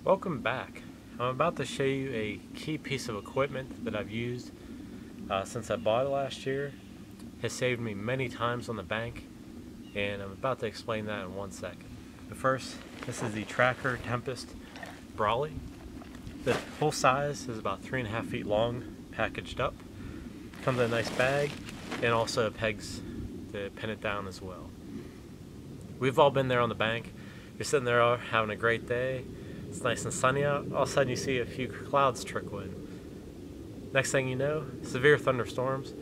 Welcome back. I'm about to show you a key piece of equipment that I've used since I bought it last year. It has saved me many times on the bank, and I'm about to explain that in 1 second. But first, this is the Trakker Tempest Brolly. The full size is about 3.5 feet long, packaged up. Comes in a nice bag, and also pegs to pin it down as well. We've all been there on the bank. You're sitting there having a great day. It's nice and sunny out. All of a sudden you see a few clouds trickle in. Next thing you know, severe thunderstorms.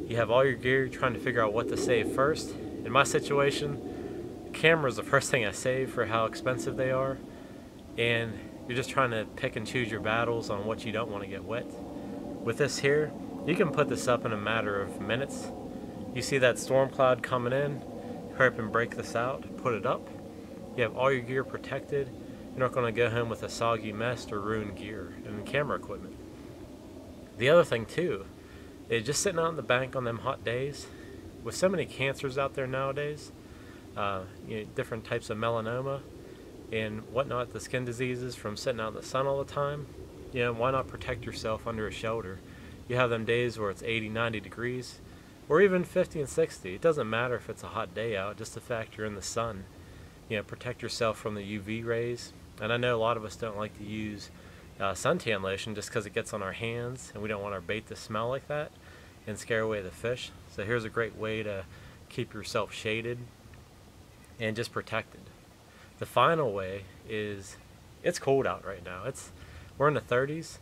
You have all your gear, trying to figure out what to save first. In my situation, camera is the first thing I save for how expensive they are. And you're just trying to pick and choose your battles on what you don't want to get wet. With this here, you can put this up in a matter of minutes. You see that storm cloud coming in, hurry up and break this out, put it up. You have all your gear protected. You're not going to go home with a soggy mess or ruined gear and camera equipment. The other thing too is just sitting out in the bank on them hot days. With so many cancers out there nowadays, different types of melanoma and whatnot, the skin diseases from sitting out in the sun all the time, why not protect yourself under a shelter? You have them days where it's 80, 90 degrees, or even 50 and 60. It doesn't matter if it's a hot day out, just the fact you're in the sun. Protect yourself from the UV rays. And I know a lot of us don't like to use suntan lotion just because it gets on our hands and we don't want our bait to smell like that and scare away the fish. So here's a great way to keep yourself shaded and just protected. The final way is, it's cold out right now. We're in the 30s.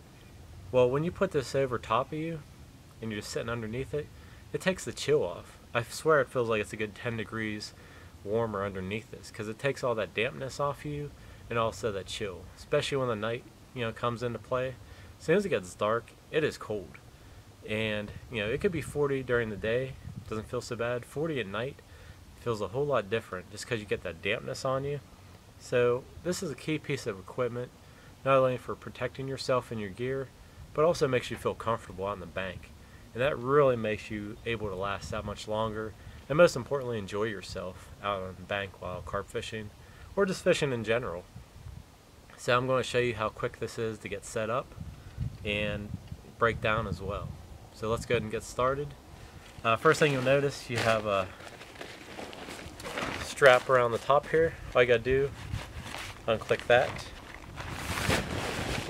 Well, when you put this over top of you and you're just sitting underneath it, it takes the chill off. I swear it feels like it's a good 10 degrees warmer underneath this because it takes all that dampness off you and also that chill, especially when the night comes into play. As soon as it gets dark, it is cold, and it could be 40 during the day, doesn't feel so bad. 40 at night feels a whole lot different just because you get that dampness on you. So this is a key piece of equipment, not only for protecting yourself and your gear, but also makes you feel comfortable out in the bank, and that really makes you able to last that much longer, and most importantly, enjoy yourself out on the bank while carp fishing or just fishing in general. So I'm going to show you how quick this is to get set up and break down as well. So let's go ahead and get started. First thing you'll notice, you have a strap around the top here. All you got to do, unclick that.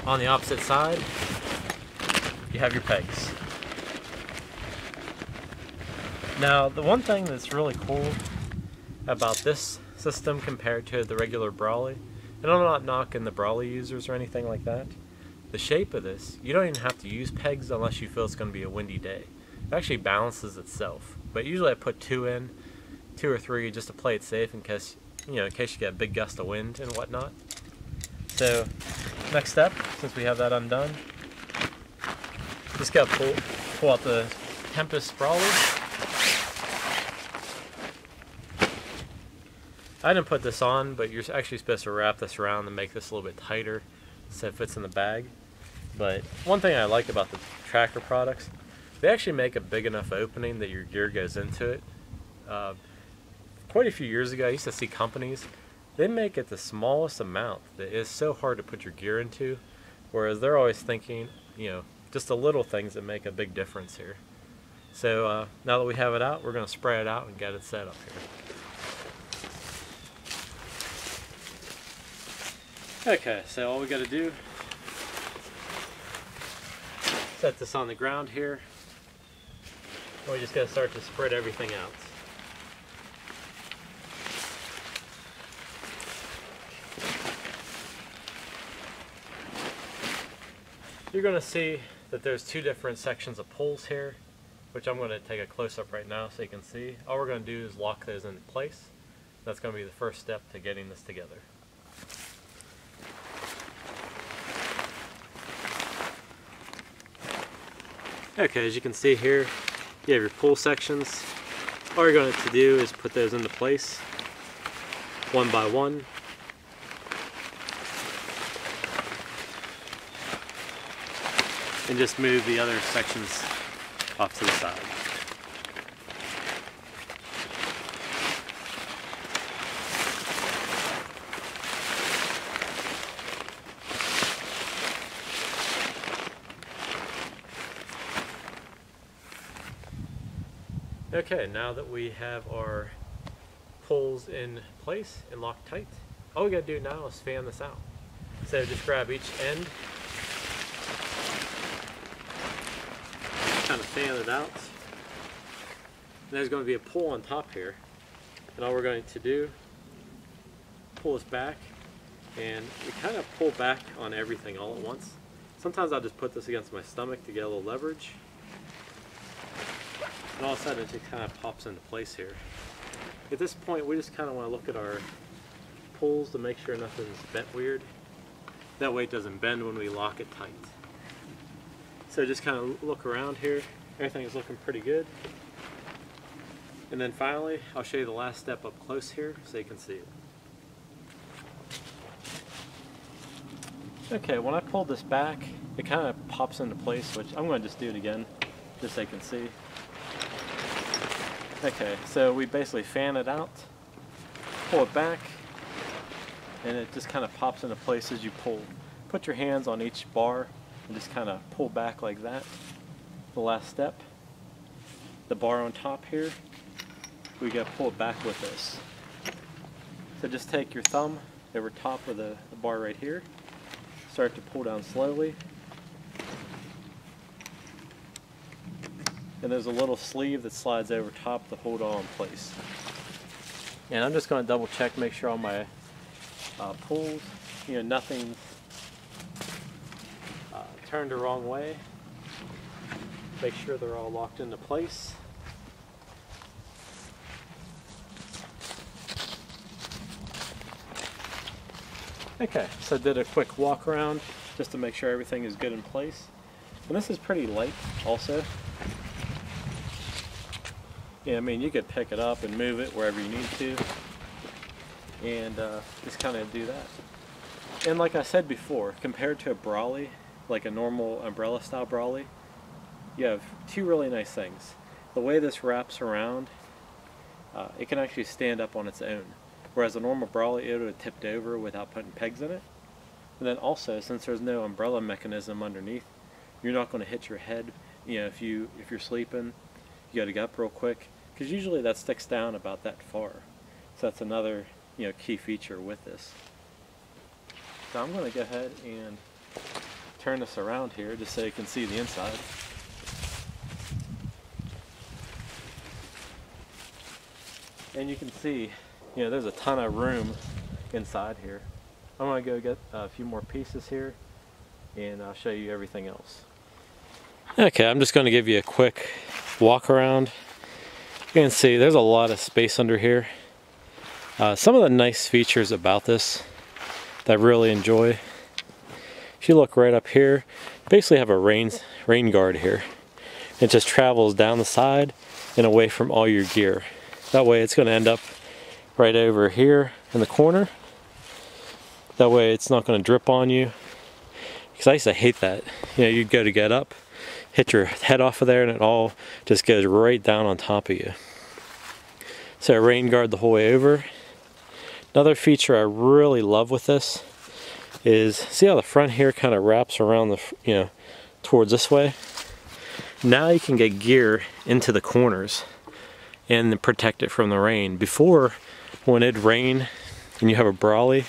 On the opposite side, you have your pegs. Now, the one thing that's really cool about this system compared to the regular Brolly, and I'm not knocking the Brolly users or anything like that, the shape of this, you don't even have to use pegs unless you feel it's going to be a windy day. It actually balances itself, but usually I put two or three just to play it safe in case you get a big gust of wind and whatnot. So next step, since we have that undone, just got to pull out the Tempest Brolly. I didn't put this on, but you're actually supposed to wrap this around to make this a little bit tighter so it fits in the bag. But one thing I like about the Trakker products, they actually make a big enough opening that your gear goes into it. Quite a few years ago, I used to see companies, they make it the smallest amount that is so hard to put your gear into, whereas they're always thinking, just the little things that make a big difference here. So now that we have it out, we're going to spray it out and get it set up here. Okay, so all we got to do, set this on the ground here. We just got to start to spread everything out. You're going to see that there's two different sections of poles here, which I'm going to take a close-up right now so you can see. All we're going to do is lock those into place. That's going to be the first step to getting this together. Okay, as you can see here, you have your pull sections. All you're going to do is put those into place one by one. And just move the other sections off to the side. Okay, now that we have our pulls in place and locked tight, all we gotta do now is fan this out. So just grab each end, kind of fan it out. And there's going to be a pull on top here, and all we're going to do, pull this back, and we kind of pull back on everything all at once. Sometimes I'll just put this against my stomach to get a little leverage, and all of a sudden it just kind of pops into place here. At this point we just kind of want to look at our pulls to make sure nothing's bent weird. That way it doesn't bend when we lock it tight. So just kind of look around here, everything is looking pretty good. And then finally, I'll show you the last step up close here so you can see it. Okay, when I pulled this back, it kind of pops into place, which I'm going to just do it again, just so you can see. Okay, so we basically fan it out, pull it back, and it just kind of pops into place as you pull. Put your hands on each bar and just kind of pull back like that. The last step. The bar on top here, we got to pull it back with this. So just take your thumb over top of the bar right here, start to pull down slowly, and there's a little sleeve that slides over top to hold it all in place. And I'm just going to double check, make sure all my pulls, nothing's turned the wrong way. Make sure they're all locked into place. Okay, so I did a quick walk around just to make sure everything is good in place. And this is pretty light also. Yeah, I mean, you could pick it up and move it wherever you need to, and just kind of do that. And like I said before, compared to a brolly, like a normal umbrella style brolly, you have two really nice things. The way this wraps around, it can actually stand up on its own. Whereas a normal brolly, it would have tipped over without putting pegs in it. And then also, since there's no umbrella mechanism underneath, you're not going to hit your head. If you're sleeping, you got to get up real quick, because usually that sticks down about that far. So that's another key feature with this. So I'm going to go ahead and turn this around here just so you can see the inside. And you can see, there's a ton of room inside here. I'm going to go get a few more pieces here and I'll show you everything else. Okay, I'm just going to give you a quick walk around. You can see there's a lot of space under here. Some of the nice features about this that I really enjoy, if you look right up here, basically have a rain guard here. It just travels down the side and away from all your gear. That way it's going to end up right over here in the corner. That way it's not going to drip on you. Because I used to hate that. You'd go to get up, hit your head off of there, and it all just goes right down on top of you. So rain guard the whole way over. Another feature I really love with this is, see how the front here kind of wraps around the, towards this way? Now you can get gear into the corners and protect it from the rain. Before, when it'd rain and you have a brolly,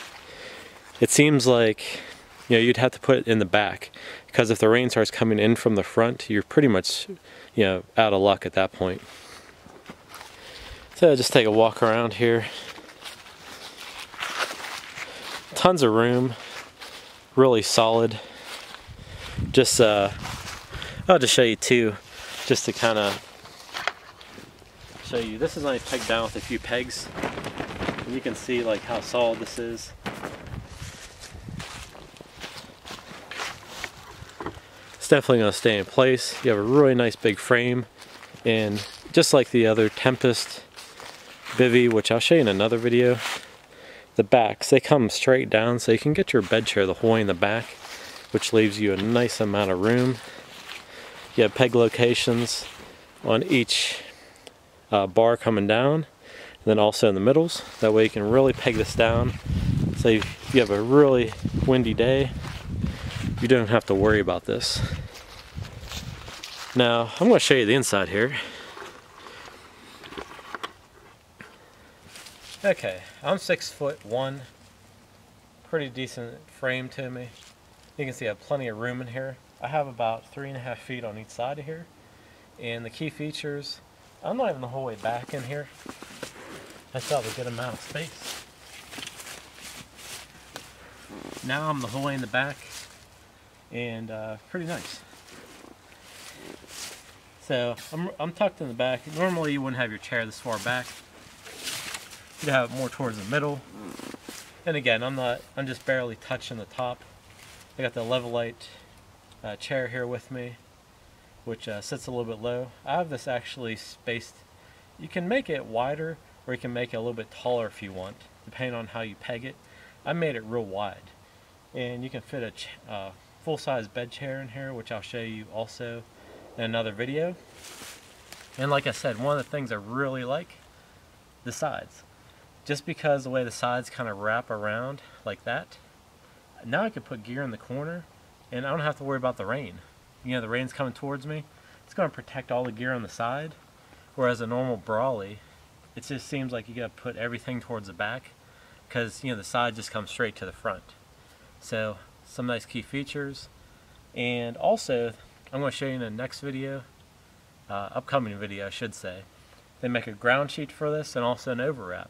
it seems like you'd have to put it in the back, because if the rain starts coming in from the front, you're pretty much out of luck at that point. So just take a walk around here. Tons of room, really solid. Just I'll just show you too, just to kind of show you. This is only pegged down with a few pegs, and you can see like how solid this is. It's definitely going to stay in place. You have a really nice big frame, and just like the other Tempest bivy, which I'll show you in another video, the backs, they come straight down, so you can get your bed chair the whole way in the back, which leaves you a nice amount of room. You have peg locations on each bar coming down, and then also in the middles. That way you can really peg this down. So if you have a really windy day, you don't have to worry about this. Now I'm going to show you the inside here. Okay, I'm 6'1", pretty decent frame to me. You can see I have plenty of room in here. I have about 3.5 feet on each side of here. And the key features, I'm not even the whole way back in here. I still have a good amount of space. Now I'm the whole way in the back, and pretty nice. So I'm tucked in the back. Normally you wouldn't have your chair this far back. You'd have it more towards the middle. And again, I'm just barely touching the top. I got the Levelite chair here with me, which sits a little bit low. I have this actually spaced. You can make it wider, or you can make it a little bit taller if you want, depending on how you peg it. I made it real wide. And you can fit a full-size bed chair in here, which I'll show you also in another video. And like I said, one of the things I really like, the sides. Just because the way the sides kind of wrap around like that, now I can put gear in the corner and I don't have to worry about the rain. You know, the rain's coming towards me, it's going to protect all the gear on the side. Whereas a normal Brolly, it just seems like you got to put everything towards the back, because you know the side just comes straight to the front. So some nice key features. And also, I'm going to show you in the next video, upcoming video I should say, they make a ground sheet for this and also an overwrap.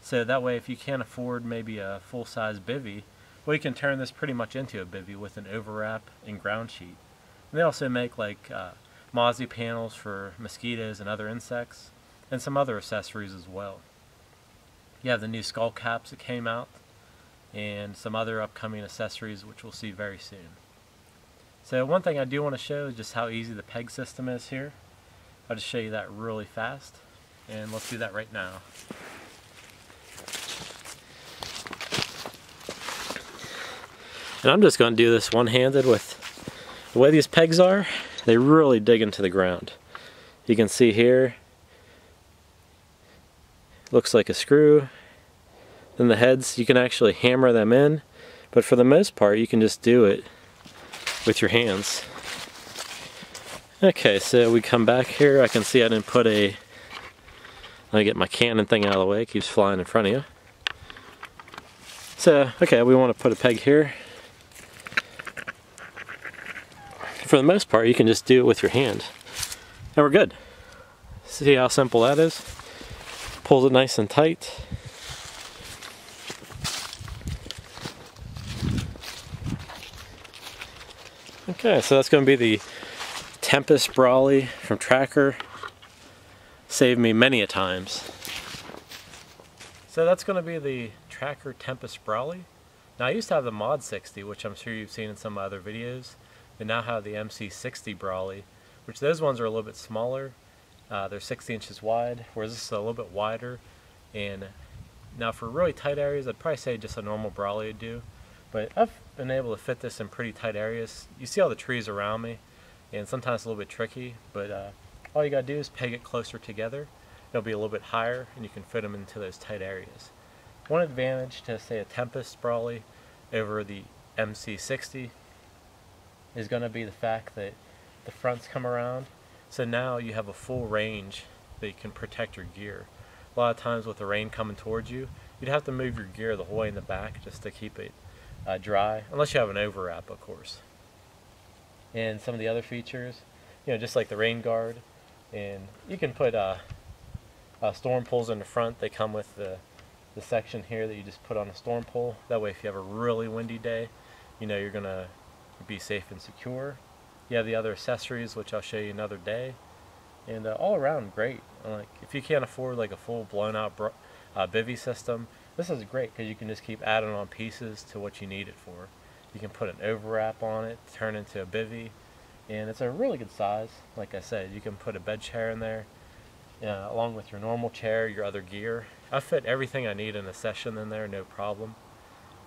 So that way if you can't afford maybe a full-size bivvy, well, you can turn this pretty much into a bivvy with an overwrap and ground sheet. And they also make like mozzie panels for mosquitoes and other insects, and some other accessories as well. You have the new skull caps that came out, and some other upcoming accessories which we'll see very soon. So one thing I do want to show is just how easy the peg system is here. I'll just show you that really fast, and let's do that right now. And I'm just going to do this one-handed. With the way these pegs are, they really dig into the ground. You can see here, looks like a screw. Then the heads, you can actually hammer them in, but for the most part you can just do it with your hands. Okay, so we come back here. I can see I didn't put let me get my Canon thing out of the way, it keeps flying in front of you. So, okay, we want to put a peg here. For the most part, you can just do it with your hand, and we're good. See how simple that is? Pulls it nice and tight. Okay, so that's going to be the Tempest Brolly from Trakker. Saved me many a times. So that's going to be the Trakker Tempest Brolly. Now I used to have the Mod 60, which I'm sure you've seen in some other videos. They now have the MC60 Brolly, which those ones are a little bit smaller. They're 60 inches wide, whereas this is a little bit wider. And now for really tight areas, I'd probably say just a normal Brolly would do. But I've been able to fit this in pretty tight areas. You see all the trees around me, and sometimes it's a little bit tricky, but all you gotta do is peg it closer together. It'll be a little bit higher, and you can fit them into those tight areas. One advantage to, say, a Tempest Brolly over the MC60 is going to be the fact that the fronts come around, so now you have a full range that you can protect your gear. A lot of times with the rain coming towards you, you'd have to move your gear the whole way in the back just to keep it dry, unless you have an overwrap, of course. And some of the other features, you know, just like the rain guard, and you can put storm poles in the front. They come with the section here that you just put on a storm pole. That way if you have a really windy day, you know you're gonna be safe and secure. You have the other accessories, which I'll show you another day, and all around great. Like if you can't afford like a full blown out bivvy system, this is great because you can just keep adding on pieces to what you need it for. You can put an overwrap on it, turn into a bivvy, and it's a really good size. Like I said, you can put a bed chair in there, along with your normal chair, your other gear. I fit everything I need in a session in there, no problem,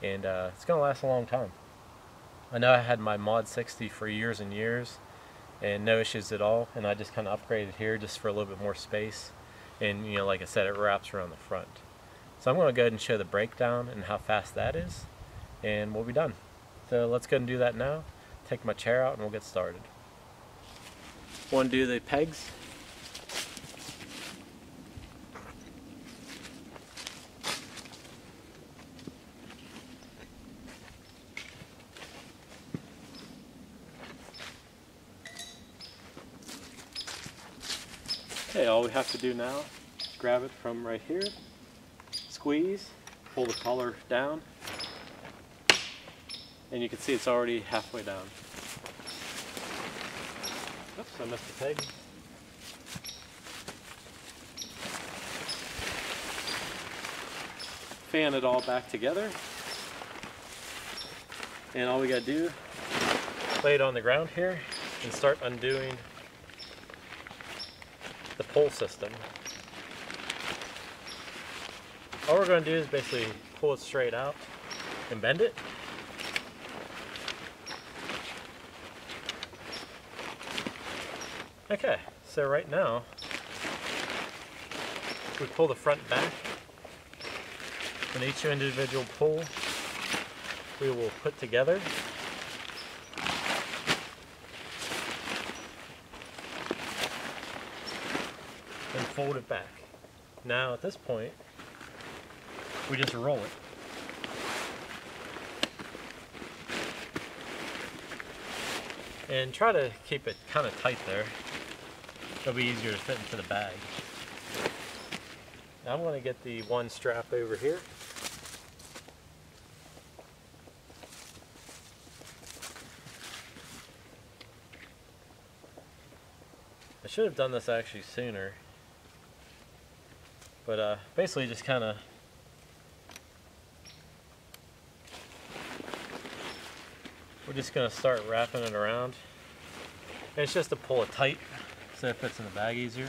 and it's going to last a long time. I know I had my Mod 60 for years and years, and no issues at all, and I just kind of upgraded here just for a little bit more space, and you know, like I said, it wraps around the front. So I'm going to go ahead and show the breakdown and how fast that is, and we'll be done. So let's go ahead and do that now. Take my chair out and we'll get started. Want to do the pegs? Okay, all we have to do now is grab it from right here, squeeze, pull the collar down, and you can see it's already halfway down. Oops, I missed the peg. Fan it all back together, and all we gotta do, lay it on the ground here and start undoing the pull system. All we're going to do is basically pull it straight out and bend it. Okay, so right now we pull the front back, and each individual pull we will put together. And fold it back. Now at this point, we just roll it. And try to keep it kind of tight there. It'll be easier to fit into the bag. Now I'm going to get the one strap over here. I should have done this actually sooner. But basically just kind of we're just going to start wrapping it around. And it's just to pull it tight so it fits in the bag easier.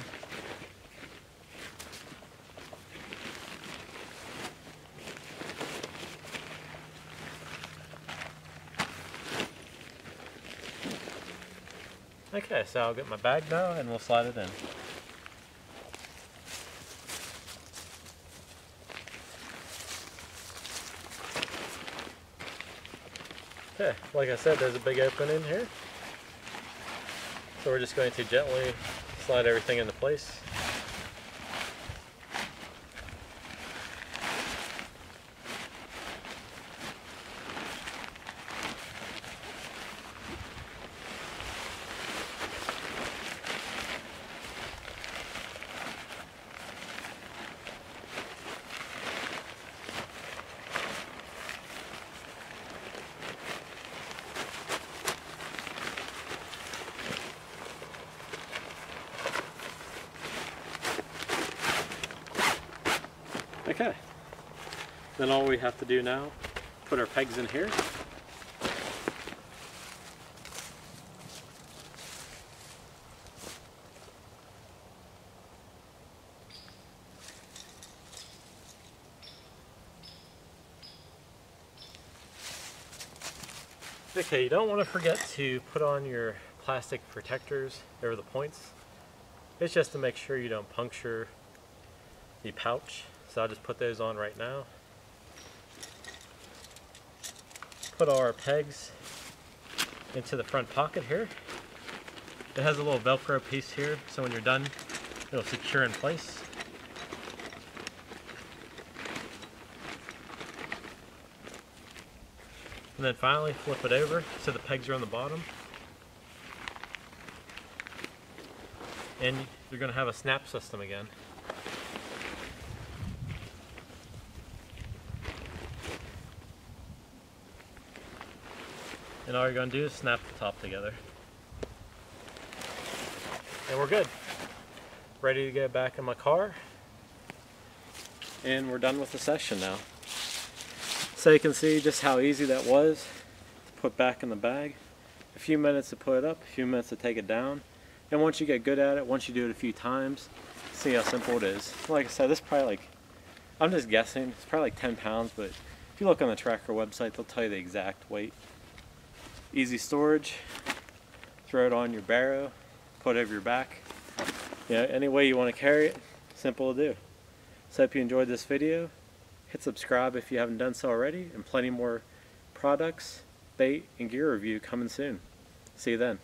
Okay, so I'll get my bag now and we'll slide it in. Okay, like I said, there's a big opening here. So we're just going to gently slide everything into place. Okay, then all we have to do now, put our pegs in here. Okay, you don't want to forget to put on your plastic protectors over the points. It's just to make sure you don't puncture the pouch. So I'll just put those on right now. Put all our pegs into the front pocket here. It has a little Velcro piece here, so when you're done, it'll secure in place. And then finally flip it over so the pegs are on the bottom. And you're going to have a snap system again. And all you're going to do is snap the top together. And we're good. Ready to get back in my car. And we're done with the session now. So you can see just how easy that was to put back in the bag. A few minutes to put it up, a few minutes to take it down. And once you get good at it, once you do it a few times, see how simple it is. Like I said, this is probably like, I'm just guessing, it's probably like 10 pounds, but if you look on the Trakker website, they'll tell you the exact weight. Easy storage, throw it on your barrow, put it over your back. You know, any way you want to carry it, simple to do. So I hope you enjoyed this video. Hit subscribe if you haven't done so already, and plenty more products, bait, and gear review coming soon. See you then.